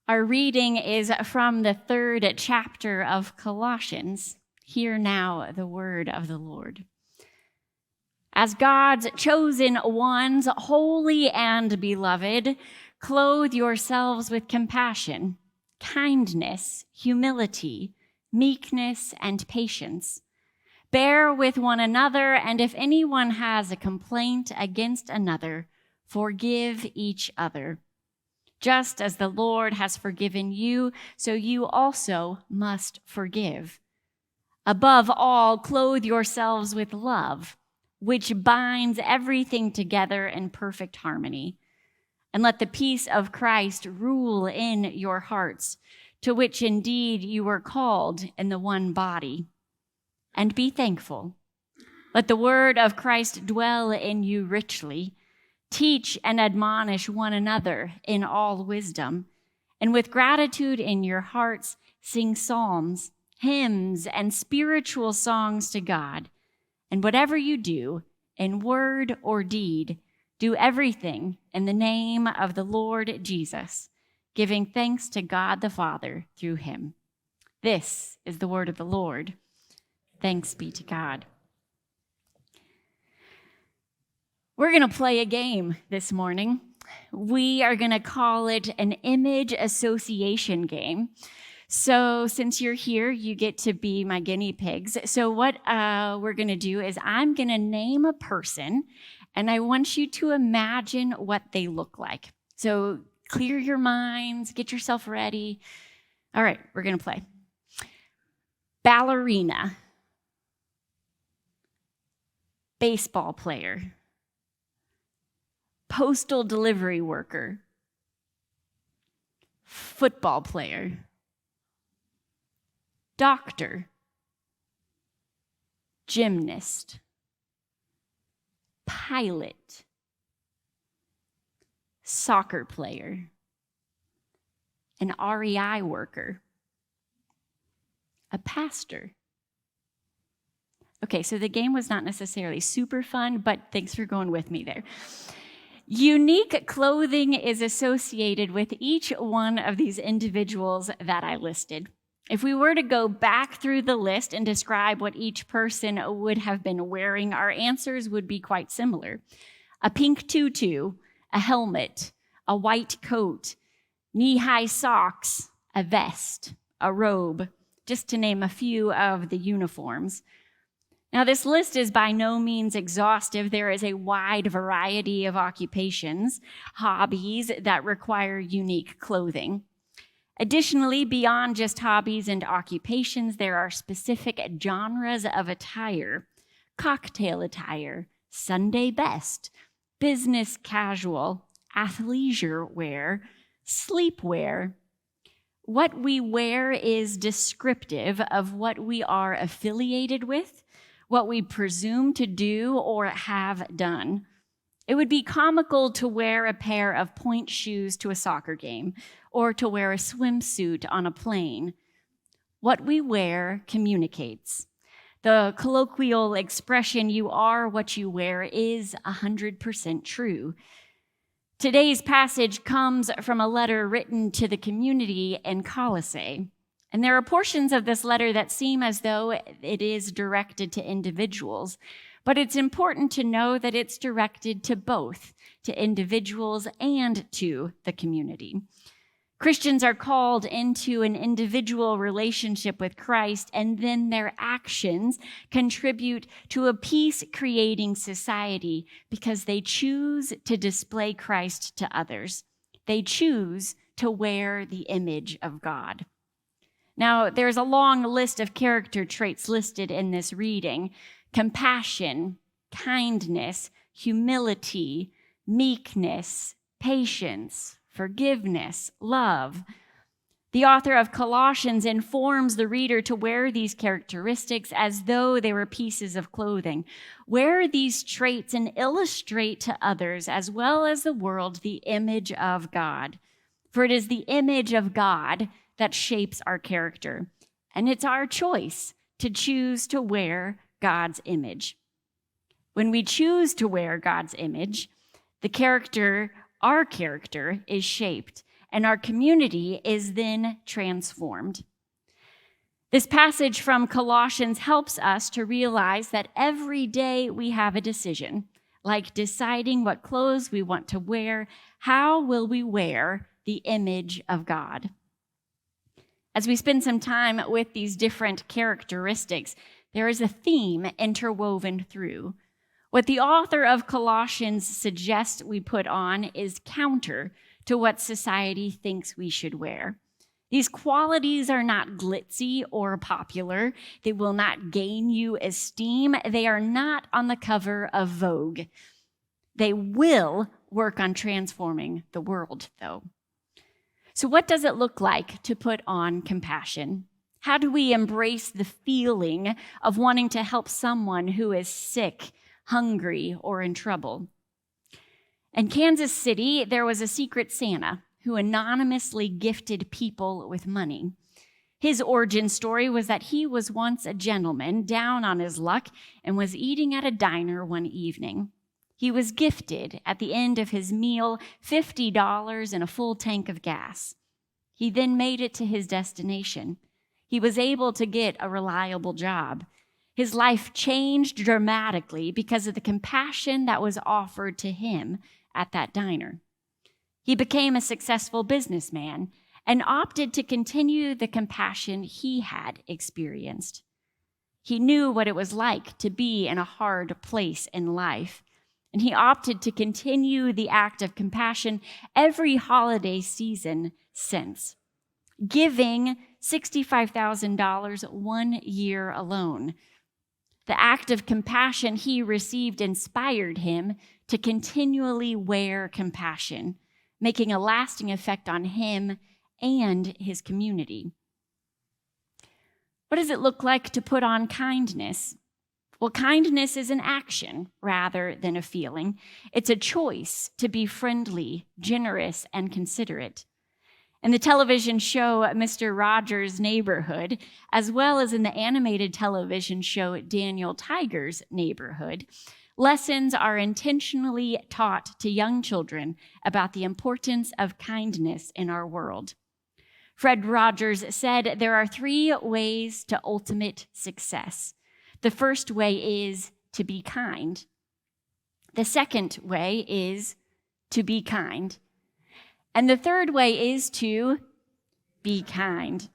Our reading is from the 3rd chapter of Colossians. Hear now the word of the Lord. As God's chosen ones, holy and beloved, clothe yourselves with compassion, kindness, humility, meekness, and patience. Bear with one another, and if anyone has a complaint against another, forgive each other. Just as the Lord has forgiven you, so you also must forgive. Above all, clothe yourselves with love, which binds everything together in perfect harmony. And let the peace of Christ rule in your hearts, to which indeed you were called in the one body. And be thankful. Let the word of Christ dwell in you richly. Teach and admonish one another in all wisdom, and with gratitude in your hearts, sing psalms, hymns, and spiritual songs to God. And whatever you do, in word or deed, do everything in the name of the Lord Jesus, giving thanks to God the Father through him. This is the word of the Lord. Thanks be to God. We're going to play a game this morning. We are going to call it an image association game. So since you're here, you get to be my guinea pigs. So what we're going to do is I'm going to name a person, and I want you to imagine what they look like. So clear your minds, get yourself ready. All right, we're going to play. Ballerina. Baseball player. Postal delivery worker, football player, doctor, gymnast, pilot, soccer player, an REI worker, a pastor. Okay, so the game was not necessarily super fun, but thanks for going with me there. Unique clothing is associated with each one of these individuals that I listed. If we were to go back through the list and describe what each person would have been wearing, our answers would be quite similar. A pink tutu, a helmet, a white coat, knee-high socks, a vest, a robe, just to name a few of the uniforms. Now, this list is by no means exhaustive. There is a wide variety of occupations, hobbies that require unique clothing. Additionally, beyond just hobbies and occupations, there are specific genres of attire: cocktail attire, Sunday best, business casual, athleisure wear, sleepwear. What we wear is descriptive of what we are affiliated with, what we presume to do or have done. It would be comical to wear a pair of point shoes to a soccer game or to wear a swimsuit on a plane. What we wear communicates. The colloquial expression, "you are what you wear," is 100% true. Today's passage comes from a letter written to the community in Colossae. And there are portions of this letter that seem as though it is directed to individuals, but it's important to know that it's directed to both, to individuals and to the community. Christians are called into an individual relationship with Christ, and then their actions contribute to a peace-creating society because they choose to display Christ to others. They choose to wear the image of God. Now, there's a long list of character traits listed in this reading: compassion, kindness, humility, meekness, patience, forgiveness, love. The author of Colossians informs the reader to wear these characteristics as though they were pieces of clothing. Wear these traits and illustrate to others, as well as the world, the image of God. For it is the image of God that shapes our character. And it's our choice to choose to wear God's image. When we choose to wear God's image, our character is shaped. and our community is then transformed. This passage from Colossians helps us to realize that every day we have a decision, like deciding what clothes we want to wear. How will we wear the image of God? As we spend some time with these different characteristics, there is a theme interwoven through. What the author of Colossians suggests we put on is counter to what society thinks we should wear. These qualities are not glitzy or popular. They will not gain you esteem. They are not on the cover of Vogue. They will work on transforming the world, though. So what does it look like to put on compassion? How do we embrace the feeling of wanting to help someone who is sick, hungry, or in trouble? In Kansas City, there was a secret Santa who anonymously gifted people with money. His origin story was that he was once a gentleman down on his luck and was eating at a diner one evening. He was gifted at the end of his meal $50 and a full tank of gas. He then made it to his destination. He was able to get a reliable job. His life changed dramatically because of the compassion that was offered to him at that diner. He became a successful businessman and opted to continue the compassion he had experienced. He knew what it was like to be in a hard place in life, and he opted to continue the act of compassion every holiday season since, giving $65,000 one year alone. The act of compassion he received inspired him to continually wear compassion, making a lasting effect on him and his community. What does it look like to put on kindness? Well, kindness is an action rather than a feeling. It's a choice to be friendly, generous, and considerate. In the television show Mr. Rogers' Neighborhood, as well as in the animated television show Daniel Tiger's Neighborhood, lessons are intentionally taught to young children about the importance of kindness in our world. Fred Rogers said there are 3 ways to ultimate success. The first way is to be kind. The second way is to be kind. And the third way is to be kind.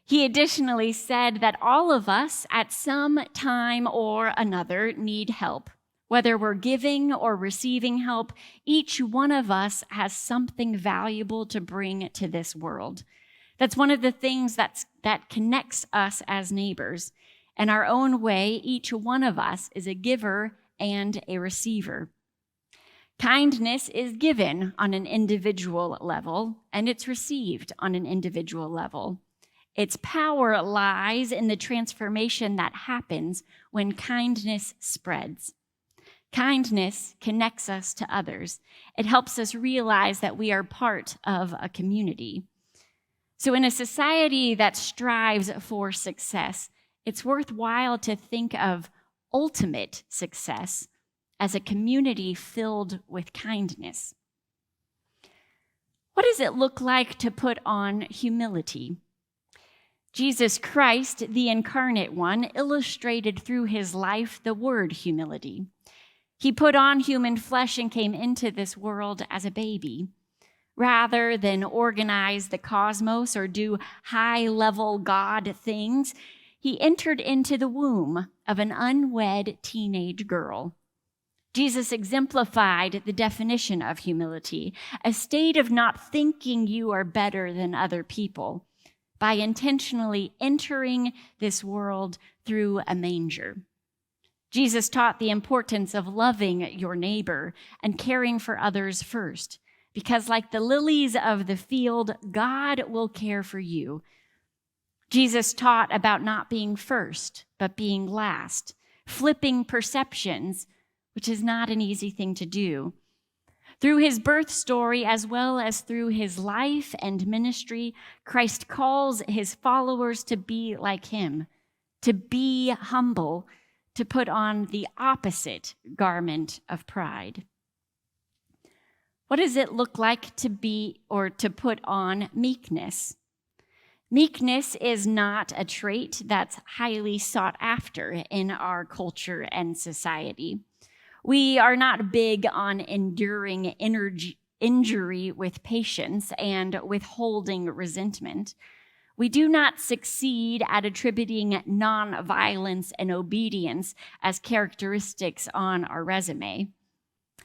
He additionally said that all of us at some time or another need help. Whether we're giving or receiving help, each one of us has something valuable to bring to this world. That's one of the things that connects us as neighbors. In our own way, each one of us is a giver and a receiver. Kindness is given on an individual level, and it's received on an individual level. Its power lies in the transformation that happens when kindness spreads. Kindness connects us to others. It helps us realize that we are part of a community. So in a society that strives for success, it's worthwhile to think of ultimate success as a community filled with kindness. What does it look like to put on humility? Jesus Christ, the incarnate one, illustrated through his life the word humility. He put on human flesh and came into this world as a baby. Rather than organize the cosmos or do high-level God things, he entered into the womb of an unwed teenage girl. Jesus exemplified the definition of humility, a state of not thinking you are better than other people, by intentionally entering this world through a manger. Jesus taught the importance of loving your neighbor and caring for others first, because like the lilies of the field, God will care for you. Jesus taught about not being first, but being last, flipping perceptions, which is not an easy thing to do. Through his birth story, as well as through his life and ministry, Christ calls his followers to be like him, to be humble, to put on the opposite garment of pride. What does it look like to be or to put on meekness? Meekness is not a trait that's highly sought after in our culture and society. We are not big on enduring injury with patience and withholding resentment. We do not succeed at attributing nonviolence and obedience as characteristics on our resume.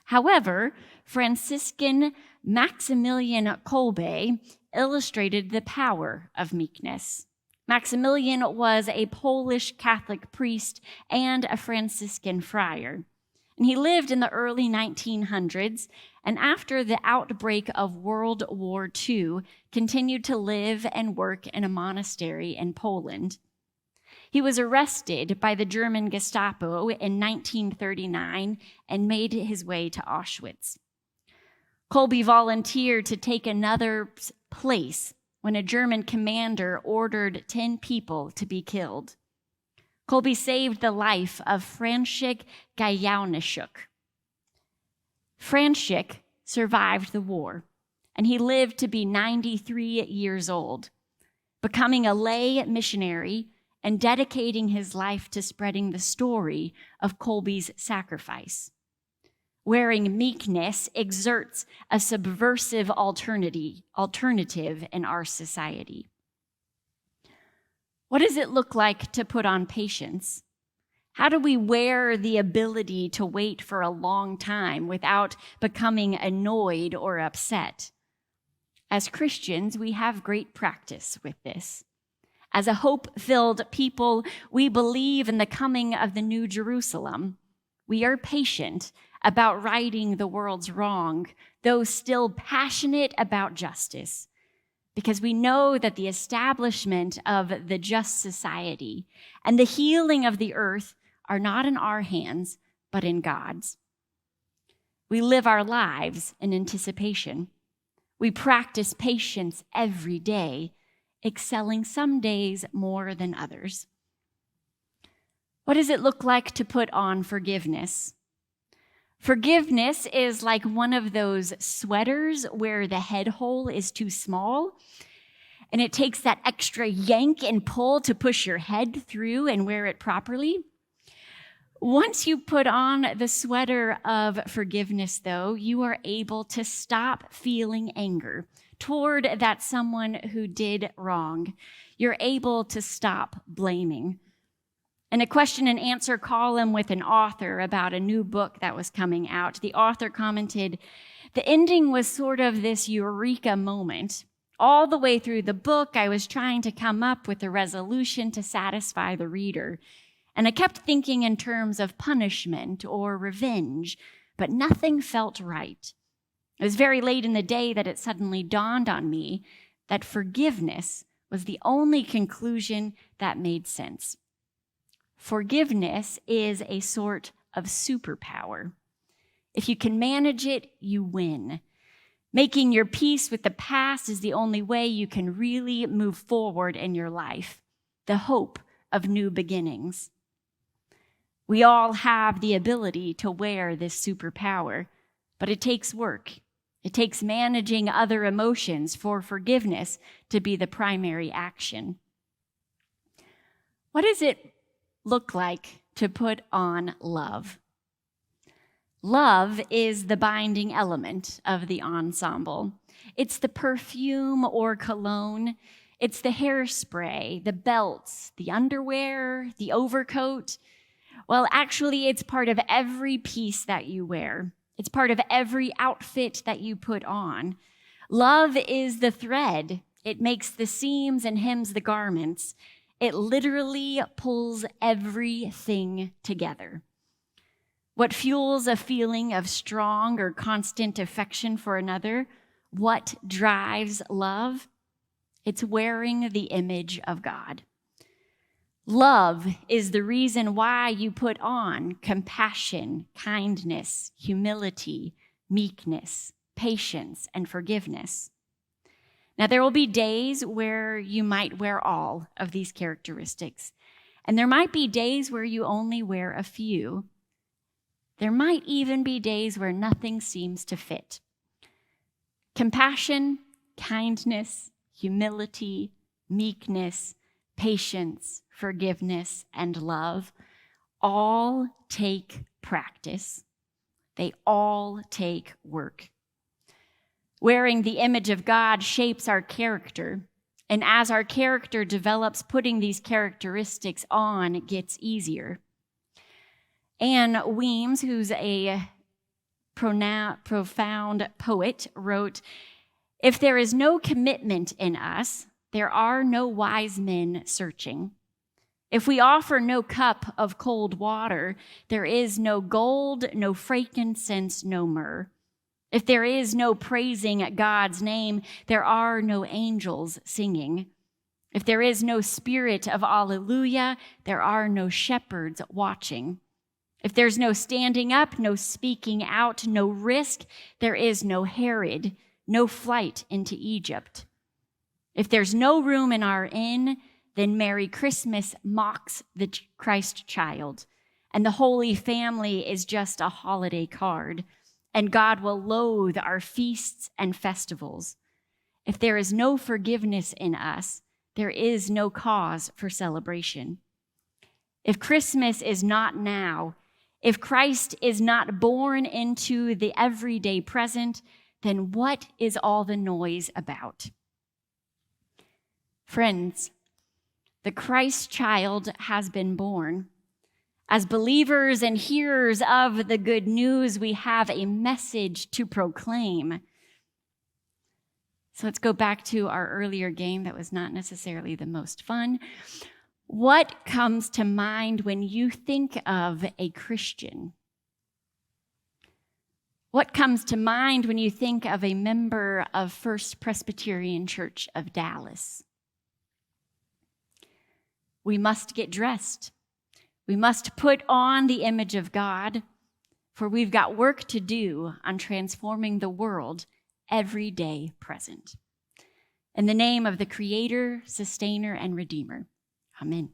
However, Franciscan Maximilian Kolbe illustrated the power of meekness. Maximilian was a Polish Catholic priest and a Franciscan friar. And he lived in the early 1900s, and after the outbreak of World War II, continued to live and work in a monastery in Poland. He was arrested by the German Gestapo in 1939 and made his way to Auschwitz. Kolbe volunteered to take another place when a German commander ordered 10 people to be killed. Kolbe saved the life of František Gajowniczuk. František survived the war, and he lived to be 93 years old, becoming a lay missionary and dedicating his life to spreading the story of Kolbe's sacrifice. Wearing meekness exerts a subversive alternative in our society. What does it look like to put on patience? How do we wear the ability to wait for a long time without becoming annoyed or upset? As Christians, we have great practice with this. As a hope-filled people, we believe in the coming of the New Jerusalem. We are patient about righting the world's wrong, though still passionate about justice, because we know that the establishment of the just society and the healing of the earth are not in our hands, but in God's. We live our lives in anticipation. We practice patience every day, excelling some days more than others. What does it look like to put on forgiveness? Forgiveness is like one of those sweaters where the head hole is too small, and it takes that extra yank and pull to push your head through and wear it properly. Once you put on the sweater of forgiveness, though, you are able to stop feeling anger toward that someone who did wrong. You're able to stop blaming. In a question and answer column with an author about a new book that was coming out, the author commented, "The ending was sort of this eureka moment. All the way through the book, I was trying to come up with a resolution to satisfy the reader. And I kept thinking in terms of punishment or revenge, but nothing felt right. It was very late in the day that it suddenly dawned on me that forgiveness was the only conclusion that made sense." Forgiveness is a sort of superpower. If you can manage it, you win. Making your peace with the past is the only way you can really move forward in your life, the hope of new beginnings. We all have the ability to wear this superpower, but it takes work. It takes managing other emotions for forgiveness to be the primary action. What does it look like to put on love? Love is the binding element of the ensemble. It's the perfume or cologne. It's the hairspray, the belts, the underwear, the overcoat. Well, actually, it's part of every piece that you wear. It's part of every outfit that you put on. Love is the thread. It makes the seams and hems the garments. It literally pulls everything together. What fuels a feeling of strong or constant affection for another? What drives love? It's wearing the image of God. Love is the reason why you put on compassion, kindness, humility, meekness, patience, and forgiveness. Now, there will be days where you might wear all of these characteristics, and there might be days where you only wear a few. There might even be days where nothing seems to fit. Compassion, kindness, humility, meekness, patience, forgiveness, and love all take practice. They all take work. Wearing the image of God shapes our character, and as our character develops, putting these characteristics on gets easier. Anne Weems, who's a profound poet, wrote, "If there is no commitment in us, there are no wise men searching. If we offer no cup of cold water, there is no gold, no frankincense, no myrrh. If there is no praising God's name, there are no angels singing. If there is no spirit of alleluia, there are no shepherds watching. If there's no standing up, no speaking out, no risk, there is no Herod, no flight into Egypt. If there's no room in our inn, then Merry Christmas mocks the Christ child, and the Holy Family is just a holiday card, and God will loathe our feasts and festivals. If there is no forgiveness in us, there is no cause for celebration. If Christmas is not now, if Christ is not born into the everyday present, then what is all the noise about?" Friends, the Christ child has been born. As believers and hearers of the good news, we have a message to proclaim. So let's go back to our earlier game that was not necessarily the most fun. What comes to mind when you think of a Christian? What comes to mind when you think of a member of First Presbyterian Church of Dallas? We must get dressed. We must put on the image of God, for we've got work to do on transforming the world every day present. In the name of the Creator, Sustainer, and Redeemer, amen.